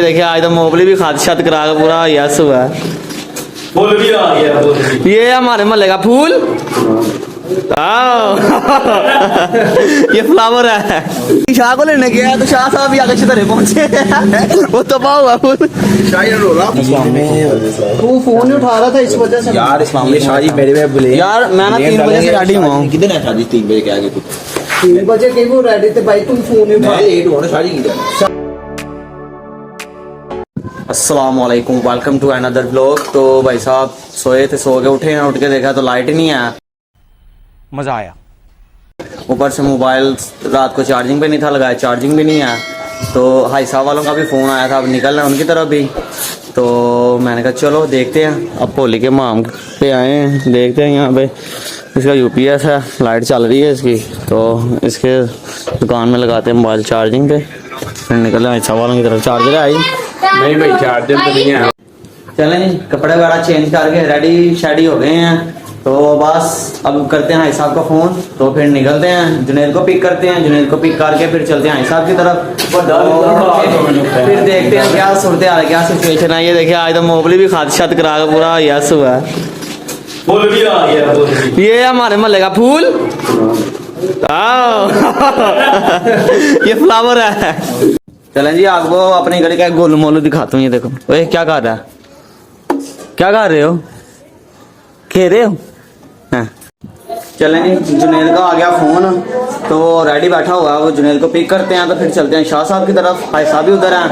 देखिए आज तो मोबली भी खाद छत करा के पूरा यस हुआ। फूल भी आ गया, फूल भी। ये हमारे महल्ले का फूल। ये फ्लावर है। शाह को लेने गया तो शाह साहब भी आगे तरह पहुंचे। वो तपा हुआ फूल। तू फोन नहीं उठा रहा था इस वजह से यार। ये शादी मेरे में बोले यार मैं ना 3 बजे से रेडी हुआ हूँ। कितने है शादी 3 बजे के आगे? 3 बजे के वो रेडी थे भाई, तुम फोन नहीं उठा। लेट हो ना शादी की। अस्सलामुअलैकुम, वेलकम टू अनदर ब्लॉग। तो भाई साहब सोए थे, सो के उठे हैं, उठ के देखा तो लाइट ही नहीं आया। मजा आया। ऊपर से मोबाइल रात को चार्जिंग पे नहीं था लगाया, चार्जिंग भी नहीं आया। तो हाई साहब वालों का भी फ़ोन आया था, अब निकल रहे हैं उनकी तरफ भी। तो मैंने कहा चलो देखते हैं, अब पोली के माम पे आए हैं, देखते हैं। यहाँ पे इसका यूपीएस है, लाइट चल रही है इसकी, तो इसके दुकान में लगाते हैं मोबाइल चार्जिंग पे, फिर निकल रहे हाई साहब वालों की तरफ। चार्जर आई नहीं भाई, चार्जर तो नहीं है। चलें जी, कपड़े वगैरह चेंज करके रेडी शेडी हो गए हैं। तो बस अब करते हैं हाई साहब का फ़ोन, तो फिर निकलते हैं, जुनैद को पिक करते हैं, जुनैद को पिक करके फिर चलते हैं हाई साहब की तरफ। फिर देखते हैं क्या सूरत हाल है, क्या सिचुएशन है। ये देखिए आज तो मोबली भी खाद छत करा के पूरा यस हुआ है। फूल भी आ गया, फूल भी। ये हमारे महल्ले का फूल। ये फ्लावर है। चलें जी, आपको अपनी गली का गोलू मोलू दिखाता हूँ। ये देखो, ओए क्या कर रहा है, क्या कर रहे हो, खेल रहे हो? हाँ। चलें जी, जुनैद का आ गया फ़ोन, तो रेडी बैठा हुआ है, वो जुनैद को पिक करते हैं, तो फिर चलते हैं शाह साहब की तरफ। हाई साहब भी उधर हैं,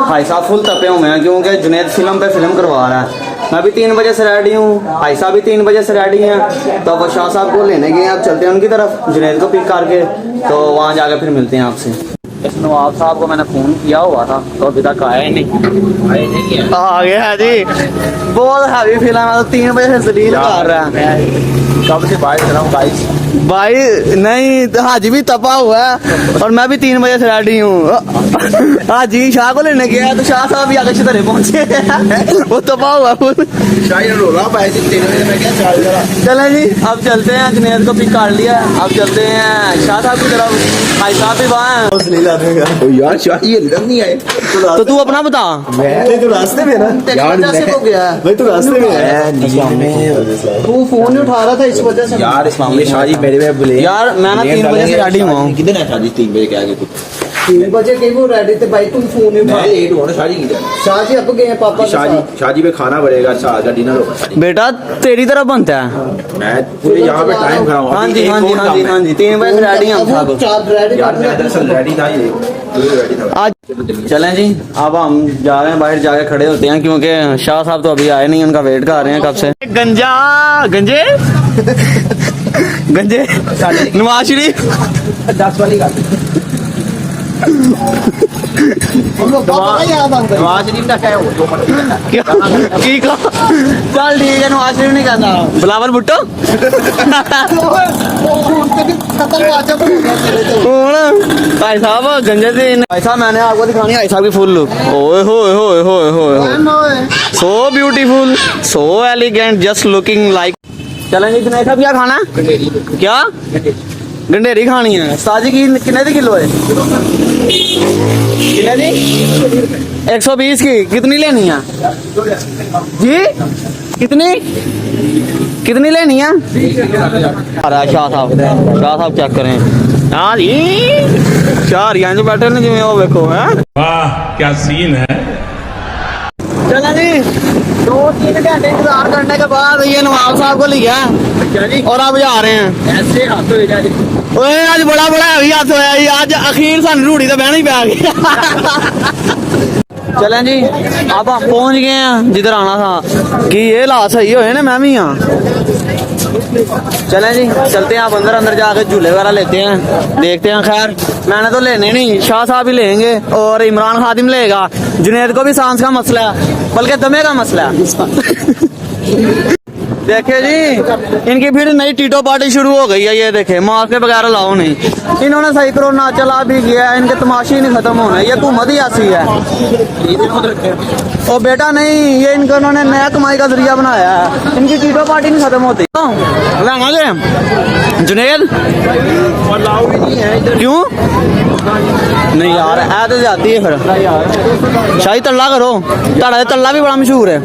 हाई साहब फुल तपे हुए हैं क्योंकि जुनैद फिल्म पे फिल्म करवा रहा है। मैं भी 3 बजे से रेडी हूँ, हाई साहब भी 3 बजे से रेडी हैं। तो वो शाह साहब को लेने गए, अब चलते हैं उनकी तरफ, जुनैद को पिक करके, तो वहाँ जाके फिर मिलते हैं आपसे। नवाब साहब को मैंने फ़ोन किया हुआ था, तो अभी तक आया ही नहीं। आ गया जी, बहुत हैवी फिल्म है, तो 3 बजे से जलील कर रहा है। कब से बाइक चलाऊं? भाई नहीं, तो हाजी भी तपा हुआ है और मैं भी 3 बजे से रेडी हूँ। हाजी शाह को लेने गया तो शाह साहब भी आगे तरह पहुंचे। वो तपा हुआ फूल। चले जी, अब चलते हैं, जुनैद को पिक कर लिया, अब चलते हैं शाह साहब की तरफ। भाई साहब भी वहाँ हैं। यार शादी नहीं आए तो तू अपना बता। मैं तो रास्ते में ना यार, मैं तो रास्ते में है। तू फोन नहीं उठा रहा था इस वजह से। यार ये शादी मेरे में बोले यार मैं ना 3 बजे से रेडी हुआ हूँ। कितने है शादी 3 बजे के आगे? 3 बजे के वो रेडी थे भाई, तुम फोन नहीं उठा। लेट हो ना शादी की। शाह जी अब गए हैं पापा के साथ। शादी में खाना पड़ेगा, शाह का डिनर होगा शादी। बेटा तेरी तरफ बनता है। मैं पूरे यहाँ पे टाइम खड़ा हूँ। हाँ जी हाँ जी हाँ जी हाँ जी, 3 बजे से रेडी हम सब। यार मैं दरअसल रेडी था, ये रेडी था आज चलें जी, अब हम जा रहे हैं, बाहर जाके खड़े होते हैं क्योंकि शाह साहब तो अभी आए नहीं, उनका वेट कर रहे हैं कब से। गंजा गंजे गंजे नवाज शरीफ 10 वाली का नवाज शरीफ का क्या है? की का चल ठीक है, नवाज शरीफ नहीं कहता, बिलावल भुट्टो। भाई साहब गंजे से भाई साहब मैंने आपको दिखानी है भाई साहब की फुल लुक। ओए होए होए होए होए, so beautiful, so elegant, just looking like. चलें जी, जुनैद साहब क्या खाना? क्या गंडेरी खानी है? साजी की कितने दी किलो है? कितने दी? 120 की। कितनी लेनी है जी? कितनी लेनी है? अरे शाह साहब चेक करें। हाँ जी, 4 यहाँ जो बैठे ना जिम्मे, वो देखो है। वाह क्या सीन है। चला जी, 2-3 घंटे इंतजार करने के बाद ये नवाब साहब को लिया और अब जा रहे हैं। ऐसे हाथ हो जाए। ओए आज बड़ा हैवी हाथ होया जी, आज अखीर सन रूढ़ी तो बहना ही पै गया। चलें जी, अब हम पहुंच गए हैं जिधर आना था, कि ये ला सही होए ना, मैं भी हाँ। चलें जी, चलते हैं, आप अंदर जाकर झूले वगैरह लेते हैं, देखते हैं। खैर मैंने तो लेने नहीं, शाह साहब ही लेंगे और इमरान खादिम लेगा। जुनैद को भी सांस का मसला है, बल्कि दमे का मसला है। देखे जी, इनकी फिर नई टीटो पार्टी शुरू हो गई है। ये देखे, मास्क के बगैर लाओ नहीं। इन्होंने सही कोरोना चला भी गया, इनके तमाशे नहीं खत्म होना, ये हुकूमत ही ऐसी है। ओ बेटा नहीं, ये इनको इन्होंने नया कमाई का जरिया बनाया है, इनकी टीटो पार्टी नहीं खत्म होती। जुनेद क्यों नहीं यार ऐ तो जाती है फिर शाही तल्ला करो ताड़ा तल्ला भी बड़ा मशहूर है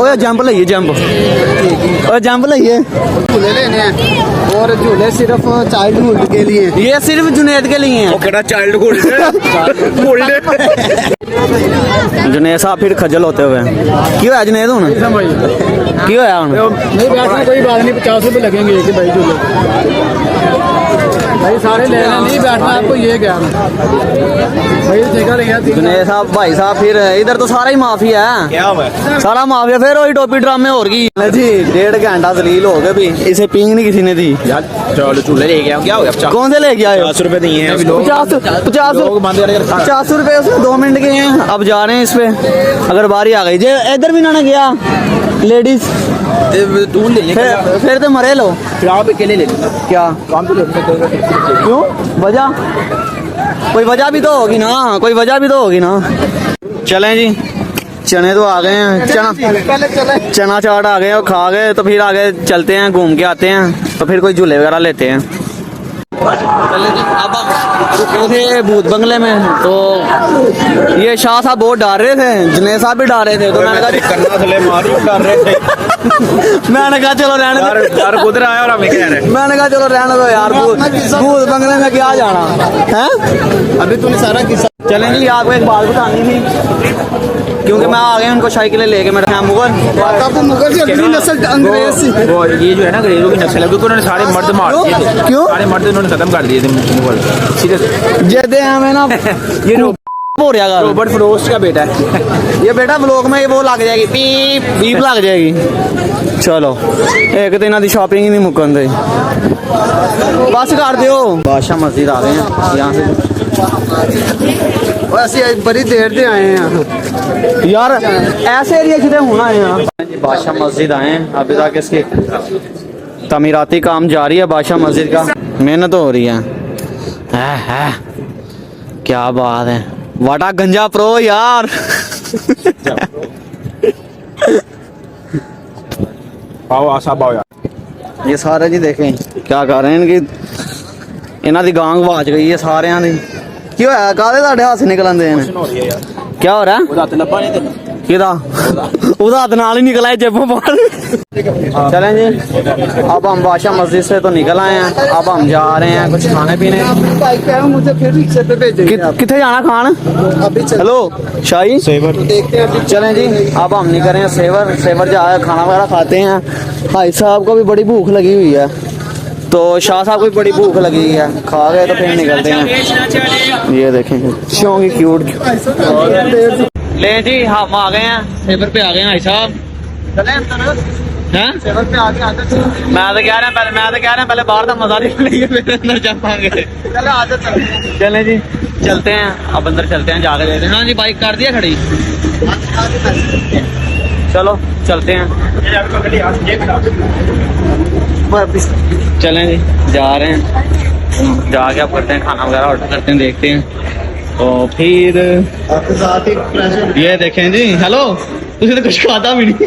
ओए जंप लइए जंप ओए जंप लइए झूले लेने हैं और झूले सिर्फ चाइल्डहुड के लिए ये सिर्फ जुनेद के लिए हैं चाइल्ड गोल्ड जुनेद साहब फिर खजल होते हुए क्यों है जुनेद हुन क्यों होया हुन नहीं बैठना कोई बात नहीं 50 रुपए लगेंगे एक भाई झूले भाई सारे लेना नहीं बैठना आपको ये क्या भाई देखा रहेगा जुनेद साहब भाई साहब फिर इधर तो सारा ही माफिया है क्या हुआ सारा माफिया फिर वही टोपी ड्रामे हो गई जी 1.5 घंटा जलील हो गए भी इसे पींग नहीं किसी ने दी यार चलो चूल्हे ले गया क्या हो गया कौन से लेके आए हो 50 रुपए दिए हैं अभी लोग 50 रुपए उसमें 2 मिनट के हैं अब जा रहे हैं इस पे अगर बारी आ गई जे इधर भी ना गया लेडीज तू ले फिर तो मरे लो आप अकेले ले क्या काम तो क्यों वजह कोई वजह भी तो होगी ना कोई वजह भी तो होगी ना चलें जी चने तो आ गए हैं चना चाट आ गए और खा गए तो फिर आगे चलते हैं घूम के आते हैं तो फिर कोई झूले वगैरह लेते हैं अब रुके थे भूत बंगले में तो ये शाह साहब बहुत डर रहे थे जुनेद साहब भी डर रहे थे तो मैंने कहा करना थले मारो डर रहे थे मैंने कहा चलो रहने दो डर उधर आया और हमें कह रहे मैंने कहा चलो रहने दो यार भूत बंगले में क्या जाना है अभी तूने सारा किस्सा चलें जी आपको एक बात बतानी थी क्योंकि मैं आ गया उनको साइकिलें लेके मेरे यहाँ मुगल तो मुगल की अगली नस्ल अंग्रेज थी वो ये जो है ना अंग्रेजों की नस्ल है क्योंकि उन्होंने सारे मर्द मार दिए थे क्यों? सारे मर्द उन्होंने खत्म कर दिए थे मुगल सीधे जदे हमें ना ये हो रहा है रॉबर्ट फ्रोस्ट का बेटा है ये बेटा ब्लॉक में ये वो लग जाएगी पीप बीप लग जाएगी चलो एक दिन दी शॉपिंग ही नहीं मुकन दे बस कर दियो बादशाह मस्जिद आ गए हैं यहाँ से वैसे बड़ी देर से आए हैं यार ऐसे एरिया जिधर होना है यहाँ बादशाह मस्जिद आए हैं अभी तक इसकी तमीराती काम जारी है बादशाह मस्जिद का मेहनत हो रही है क्या बात है वाटा गंजा प्रो यार आओ आशा बाओ यार ये सारे जी देखें क्या कर रहे हैं इनकी इन्हों की गांग बाज गई है सारे की क्यों है कादे साढ़े हाथ निकल आते हैं क्या हो रहा है किदा उदा हाथ नाल ही निकला है जेबों बाहर चलें जी अब हम बादशाह मस्जिद से तो निकल आए हैं अब हम जा रहे हैं कुछ खाने पीने बाइक पे आया मुझे फिर रिक्शे पे भेजेंगे कितने जाना खान अभी चल हेलो शाही सेवर देखते हैं अभी चलें जी अब हम निकल रहे हैं सेवर जा खाना वगैरह खाते हैं भाई साहब को भी बड़ी भूख लगी हुई है तो शाह साहब को भी बड़ी भूख लगी हुई है खा गए तो फिर निकलते हैं ये देखेंगे शौक क्यूट ले जी हम आ गए हैं सेवर पे आ गए हैं भाई साहब चले अंदर हैं सेवर पे आगे आते मैं तो कह रहा पहले बाहर का मजा नहीं लेंगे फिर अंदर जाएंगे चले आते चल चलें जी चलते हैं अब अंदर चलते हैं जाके लेते हैं हाँ जी बाइक कर दिया खड़ी चलो चलते हैं चलें जी जा रहे हैं जाके अब करते हैं खाना वगैरह ऑर्डर करते हैं देखते हैं तो फिर आपके साथ एक प्रेशर ये देखें जी हेलो तुझे तो कुछ खाता भी नहीं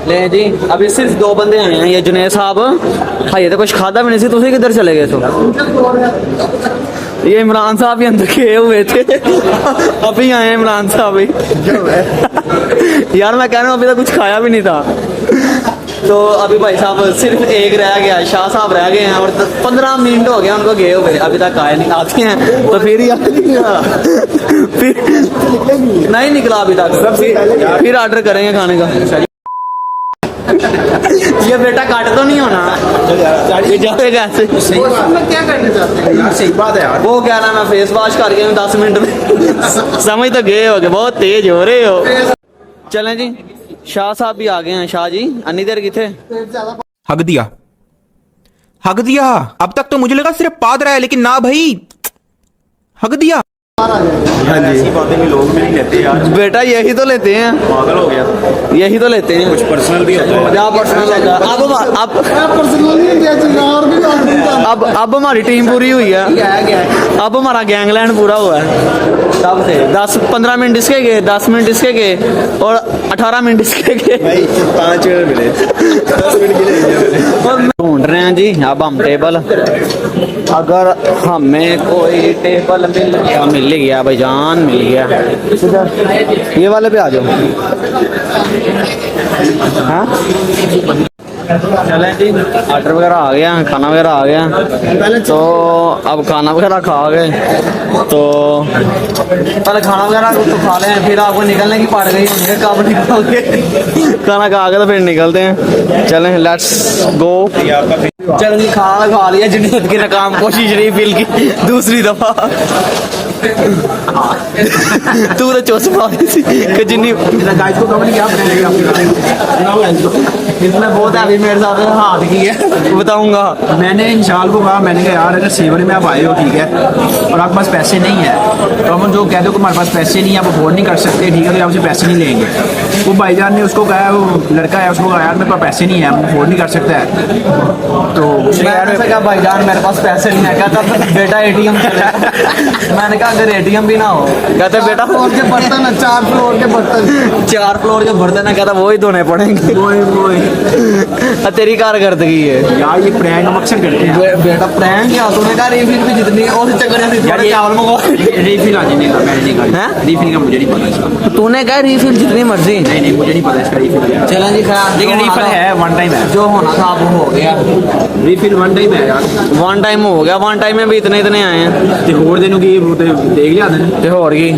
ले जी अभी सिर्फ 2 बंदे आए हैं ये जुनेद साहब हाँ ये तो कुछ खाता भी नहीं सी तुझे किधर चले गए तो ये इमरान साहब भी अंदर गए हुए थे अभी आए हैं इमरान साहब भी यार मैं कह रहा हूँ अभी तक कुछ खाया भी नहीं था तो अभी भाई साहब सिर्फ एक रह गया शाह साहब रह गए हैं और 15 मिनट हो गया उनको गए हुए अभी तक आए नहीं आते हैं तो फिर फिर नहीं निकला अभी तक फिर ऑर्डर करेंगे खाने का ये बेटा काट तो नहीं होना ये जाएगा ऐसे में क्या करने चाहते हैं सही बात है यार वो क्या नाम है फेस वॉश करके 10 मिनट में समझ तो गए हो बहुत तेज हो रहे हो चलें जी शाह साहब भी आ गए हैं शाह जी अन्नी देर की थे हक दिया अब तक तो मुझे लगा सिर्फ पाद रहा है लेकिन ना भाई हक दिया ऐसी बातें भी लोग में नहीं लेते यार, बेटा यही तो लेते हैं, पागल हो गया। यही तो लेते हैं। कुछ पर्सनल भी होता है। क्या पर्सनल होता है? अब हमारी टीम पूरी हुई है, अब हमारा गैंगलैंड पूरा हुआ है। तब से 10-15 मिनट इसके गए, 10 मिनट इसके गए और 18 मिनट इसके गए। भाई 5 मिनट मिले, 10 मिनट मिले। ढूंढ रहे हैं जी अब हम टेबल, अगर हमें कोई टेबल मिल गया भाईजान, मिल गया। ये वाले पे आ जाओ। हाँ चलें जी, ऑर्डर वगैरह आ गया, खाना वगैरह आ गया, तो अब खाना वगैरह खा गए तो पहले खाना वगैरह तो खा लें, फिर आपको निकलने की पड़ गई होंगे, कब निकलोगे? खाना खा के तो फिर निकलते हैं। चलें लेट्स गो। चलो जी, खाना खा लिया, जुनैद की नाकाम कोशिश रीफिल की दूसरी दफा। तू तो चोस मारी थी कि जिन्नी गाइस को कमेंट किया इसने बहुत हैवी मेरे साथ हाथ की है, बताऊंगा। मैंने इंशाल को कहा, मैंने कहा यार अगर सेवन में आप आए हो ठीक है और आपके पास पैसे नहीं है तो हम जो कह दो कि हमारे पास पैसे नहीं है, आप अफोर्ड नहीं कर सकते ठीक है, तो आपसे पैसे नहीं लेंगे। वो भाईजान ने उसको कहा, वो लड़का है उसको कहा यार मेरे पास पैसे नहीं है, हम अफोर्ड नहीं कर सकता है। तो मैंने कहा भाईजान मेरे पास पैसे नहीं है, कहता बेटा एटीएम। मैंने कहा अगर एटीएम भी ना हो, कहते बेटा फ्लोर के बर्तन है, 4 फ्लोर के बर्तन, 4 फ्लोर के बर्तन है, कहता वही धोने पड़ेंगे। तेरी कारकर्दगी है यार, ये प्रैंक हम अक्सर करते हैं। बेटा प्रैंक क्या, तूने कहा रिफिल भी जितनी और चक्कर में यार, ये चावल मंगवा। रीफिल आज नहीं कहा, मैंने नहीं कहा हैं? रीफिल का मुझे नहीं पता इसका। तूने कहा रिफिल जितनी मर्जी। नहीं नहीं, मुझे नहीं पता इसका रीफिल। चलें जी, खैर लेकिन रीफिल है, वन टाइम है, जो होना था वो हो गया। रीफिल वन टाइम है यार। वन टाइम हो गया, वन टाइम में भी इतने इतने आए हैं। ते होर दिनों की वो ते देख लिया था। ते होर की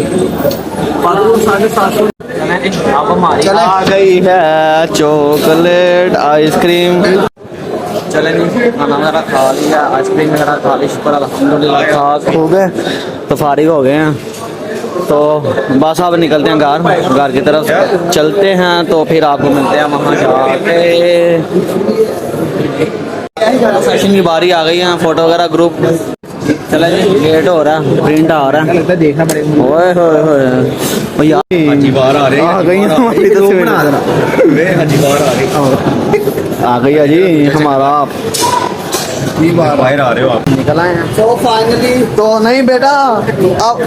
750। अब हमारी आ गई है चॉकलेट आइसक्रीम। चलें जी, खाना वगैरह खा लिया, आइसक्रीम वगैरह खा ली, शुक्र अल्हम्दुलिल्लाह खा हो गए तो फारिग हो गए हैं। तो बस अब निकलते हैं घर की तरफ चलते हैं, तो फिर आपको मिलते हैं वहाँ जाके। सेशन की बारी आ गई है, फोटो वगैरह ग्रुप। चला जी, लेट हो रहा है, प्रिंट आ रहा है, देखना पड़ेगा। ओए होए होए यार, हाजी बाहर आ रहे हैं, आ गई हमारी तस्वीर। वे हाजी बाहर आ रहे आ गई है जी हमारा, बाहर आ रहे हो आप। निकल आए हैं। तो फाइनली तो नहीं बेटा,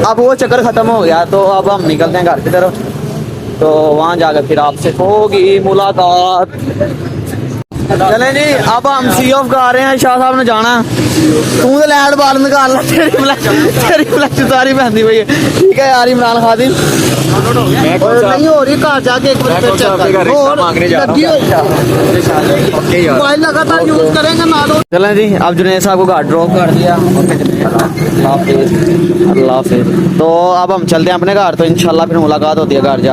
अब वो चक्कर खत्म हो गया, तो अब हम निकलते हैं घर की तरफ, तो वहाँ जाकर फिर आपसे होगी मुलाकात। चले जी, अब हम सी ऑफ का आ रहे हैं, शाह साहब ने जाना। तू तो लैंड बाल निकाल ला, तेरी फ्लैक्स सारी पहनती हुई है। ठीक है यार इमरान खादिम, नहीं हो रही, घर जाके एक बार फिर चेक कर और लगी हुई मोबाइल लगातार यूज करेंगे ना। चलें जी, अब जुनैद साहब को घर ड्रॉप कर दिया। अल्लाह हाफिज़। तो अब हम चलते हैं अपने घर, तो इंशाल्लाह फिर मुलाकात होती है घर जा।